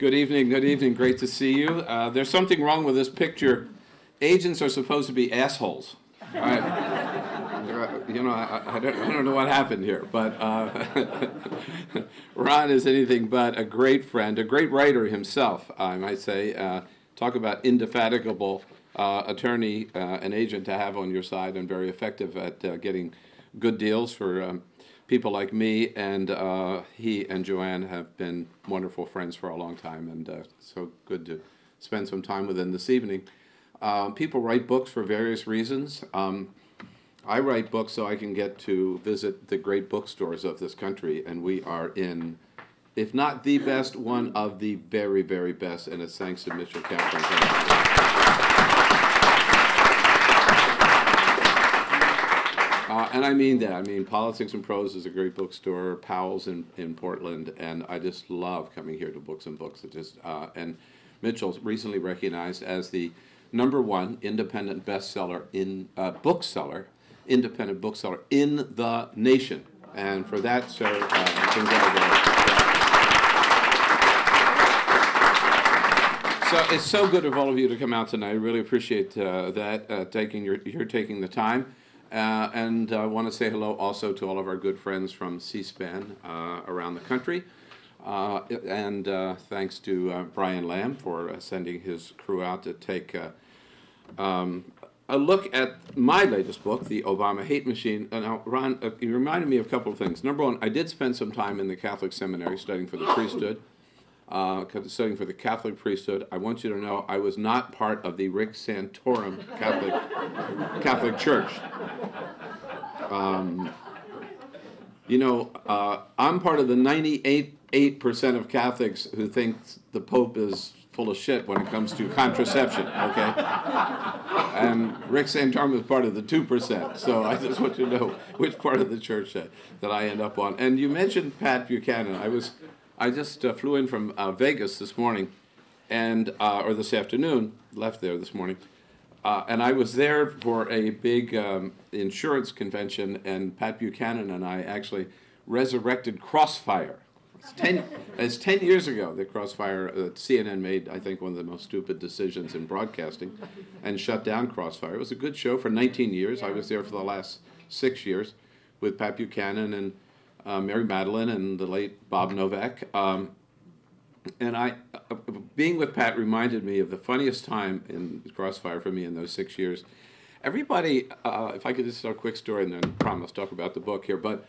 Good evening, good evening. Great to see you. There's something wrong with this picture. Agents are supposed to be assholes. You know, I don't know what happened here, but Ron is anything but a great friend, a great writer himself, I might say. Talk about indefatigable attorney and agent to have on your side, and very effective at getting good deals for people like me, and he and Joanne have been wonderful friends for a long time, and so good to spend some time with them this evening. People write books for various reasons. I write books so I can get to visit the great bookstores of this country, and we are in, if not the best, one of the very, very best, and it's thanks to Mitchell Kaplan. And I mean that. I mean, Politics and Prose is a great bookstore, Powell's in Portland, and I just love coming here to Books and Books. And Mitchell's recently recognized as the #1 independent bestseller in independent bookseller in the nation. And for that, sir, congratulations. So it's so good of all of you to come out tonight. I really appreciate that, you're taking the time. And I want to say hello also to all of our good friends from C-SPAN around the country. And thanks to Brian Lamb for sending his crew out to take a look at my latest book, The Obama Hate Machine. Now, Ron, you reminded me of a couple of things. Number one, I did spend some time in the Catholic seminary studying for the priesthood. Studying for the Catholic priesthood. I want you to know I was not part of the Rick Santorum Catholic Church. You know, I'm part of the 98% of Catholics who think the Pope is full of shit when it comes to contraception, okay? And Rick Santorum is part of the 2%, so I just want you to know which part of the church that I end up on. And you mentioned Pat Buchanan. I just flew in from Vegas this morning, and or this afternoon, left there this morning, and I was there for a big insurance convention, and Pat Buchanan and I actually resurrected Crossfire. It's 10 years ago that Crossfire, CNN made, I think, one of the most stupid decisions in broadcasting and shut down Crossfire. It was a good show for 19 years. I was there for the last 6 years with Pat Buchanan and Mary Madeline and the late Bob Novak. And being with Pat reminded me of the funniest time in Crossfire for me in those 6 years. Everybody, if I could just tell a quick story and then I promise talk about the book here, but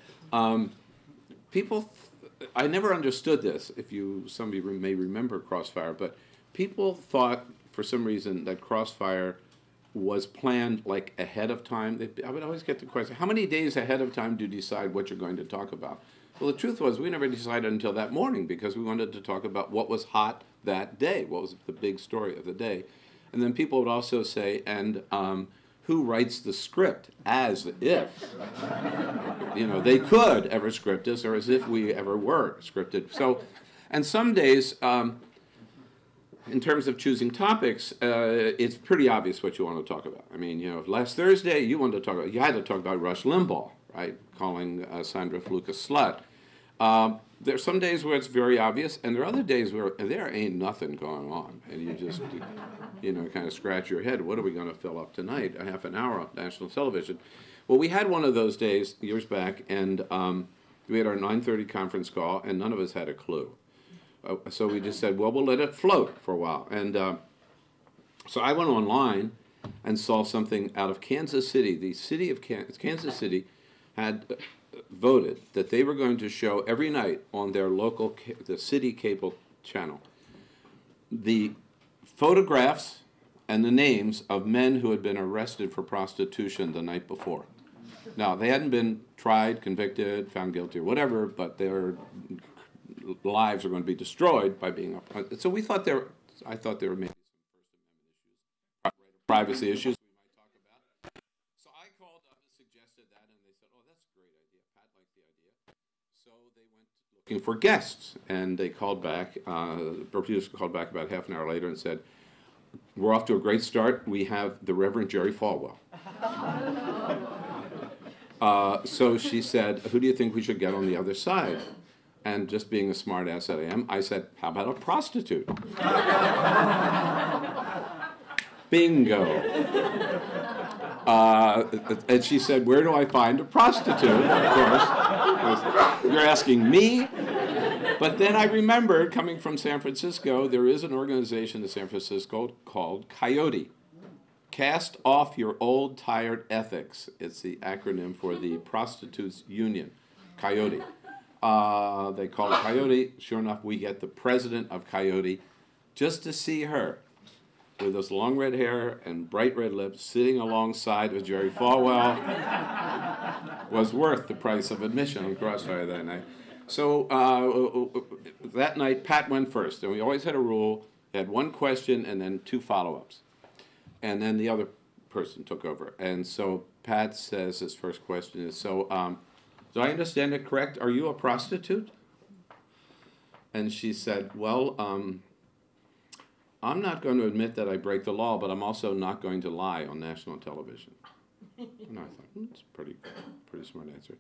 people, I never understood this, some of you may remember Crossfire, but people thought for some reason that Crossfire was planned like ahead of time. I would always get the question, how many days ahead of time do you decide what you're going to talk about? Well, the truth was we never decided until that morning because we wanted to talk about what was hot that day, what was the big story of the day. And then people would also say, and who writes the script, as if, you know, they could ever script us or as if we ever were scripted. So, and some days, in terms of choosing topics, it's pretty obvious what you want to talk about. I mean, you know, last Thursday you had to talk about Rush Limbaugh, right? Calling Sandra Fluke a slut. There are some days where it's very obvious, and there are other days where there ain't nothing going on, and you just, you know, kind of scratch your head. What are we going to fill up tonight? A half an hour on national television. Well, we had one of those days years back, and we had our 9:30 conference call, and none of us had a clue. So we just said, well, we'll let it float for a while. And so I went online and saw something out of Kansas City. The city of Kansas City had voted that they were going to show every night on their local, the city cable channel, the photographs and the names of men who had been arrested for prostitution the night before. Now, they hadn't been tried, convicted, found guilty, or whatever, but their lives are going to be destroyed by being up. So I thought there were maybe some privacy issues we might talk about. So I called up and suggested that, and they said, oh, that's a great idea. Pat liked the idea. So they went looking for guests, and they called back. The producer called back about half an hour later and said, we're off to a great start. We have the Reverend Jerry Falwell. So she said, who do you think we should get on the other side? And just being a smart ass that I am, I said, how about a prostitute? Bingo. And she said, where do I find a prostitute? Of course. You're asking me? But then I remembered, coming from San Francisco, there is an organization in San Francisco called Coyote. Cast off your old tired ethics. It's the acronym for the Prostitutes Union, Coyote. They call it Coyote. Sure enough, we get the president of Coyote just to see her with this long red hair and bright red lips sitting alongside with Jerry Falwell was worth the price of admission on Crossfire that night. So that night, Pat went first, and we always had a rule. We had one question and then 2 follow-ups. And then the other person took over. And so Pat says his first question is, so do I understand it correct? Are you a prostitute? And she said, well, I'm not going to admit that I break the law, but I'm also not going to lie on national television. And I thought, that's a pretty smart answer.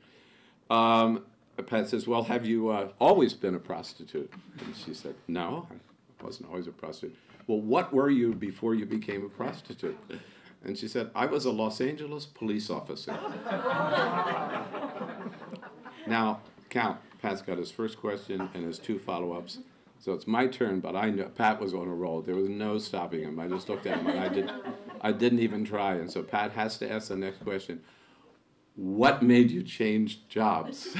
Pat says, well, have you always been a prostitute? And she said, no, I wasn't always a prostitute. Well, what were you before you became a prostitute? And she said, I was a Los Angeles police officer. Now, count. Pat's got his first question and his 2 follow-ups. So it's my turn, but I knew Pat was on a roll. There was no stopping him. I just looked at him, and I didn't even try. And so Pat has to ask the next question. What made you change jobs?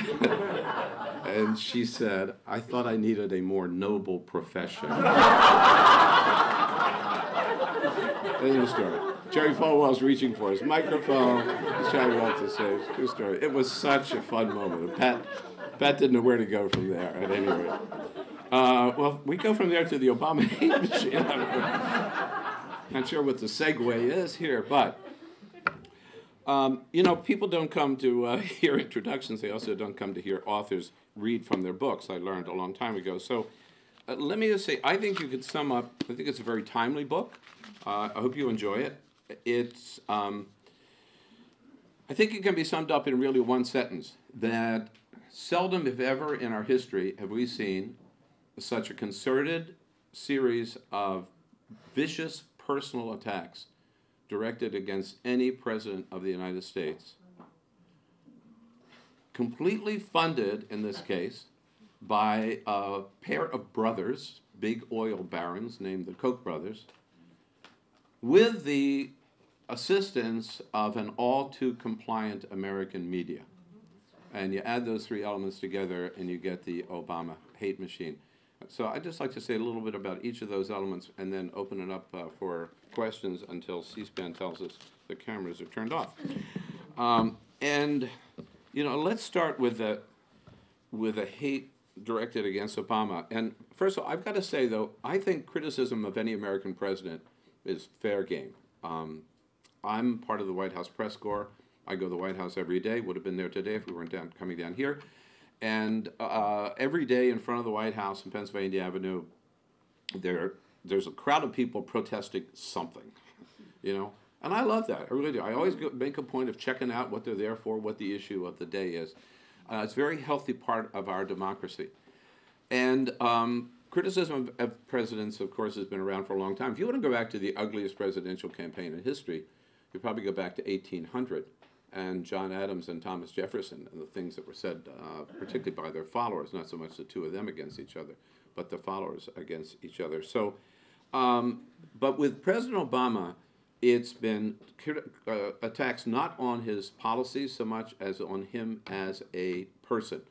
And she said, I thought I needed a more noble profession. There's the story. Jerry Falwell's reaching for his microphone. He's trying to go off the stage. True story. It was such a fun moment. Pat didn't know where to go from there, at any rate. Well, we go from there to the Obama hate machine. Not sure what the segue is here, but people don't come to hear introductions. They also don't come to hear authors read from their books. I learned a long time ago. So let me just say, I think you could sum up, I think it's a very timely book. I hope you enjoy it. It's, I think it can be summed up in really one sentence, that seldom, if ever, in our history have we seen such a concerted series of vicious personal attacks directed against any president of the United States, completely funded, in this case, by a pair of brothers, big oil barons named the Koch brothers, with the assistance of an all-too-compliant American media. And you add those 3 elements together and you get the Obama hate machine. So I'd just like to say a little bit about each of those elements and then open it up for questions until C-SPAN tells us the cameras are turned off. Let's start with a hate directed against Obama. And first of all, I've got to say, though, I think criticism of any American president is fair game. I'm part of the White House press corps. I go to the White House every day. Would have been there today if we weren't coming down here. And every day in front of the White House on Pennsylvania Avenue, there's a crowd of people protesting something, And I love that. I really do. I always make a point of checking out what they're there for, what the issue of the day is. It's a very healthy part of our democracy. And criticism of presidents, of course, has been around for a long time. If you want to go back to the ugliest presidential campaign in history, you probably go back to 1800 and John Adams and Thomas Jefferson and the things that were said, particularly by their followers, not so much the 2 of them against each other, but the followers against each other. So, but with President Obama, it's been attacks not on his policies so much as on him as a person.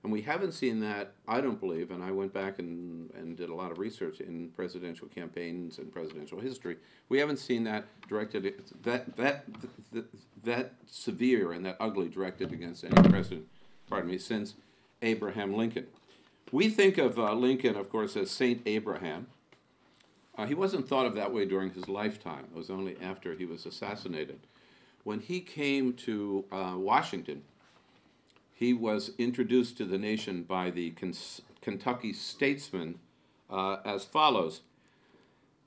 And we haven't seen that, I don't believe, and I went back and did a lot of research in presidential campaigns and presidential history. We haven't seen that directed, that severe and that ugly directed against any president, since Abraham Lincoln. We think of Lincoln, of course, as Saint Abraham. He wasn't thought of that way during his lifetime. It was only after he was assassinated. When he came to Washington, he was introduced to the nation by the Kentucky statesman as follows.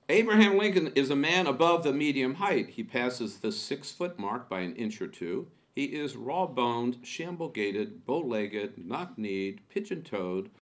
Abraham Lincoln is a man above the medium height. He passes the 6-foot mark by an inch or 2. He is raw-boned, shamble-gated, bow-legged, knock-kneed, pigeon-toed,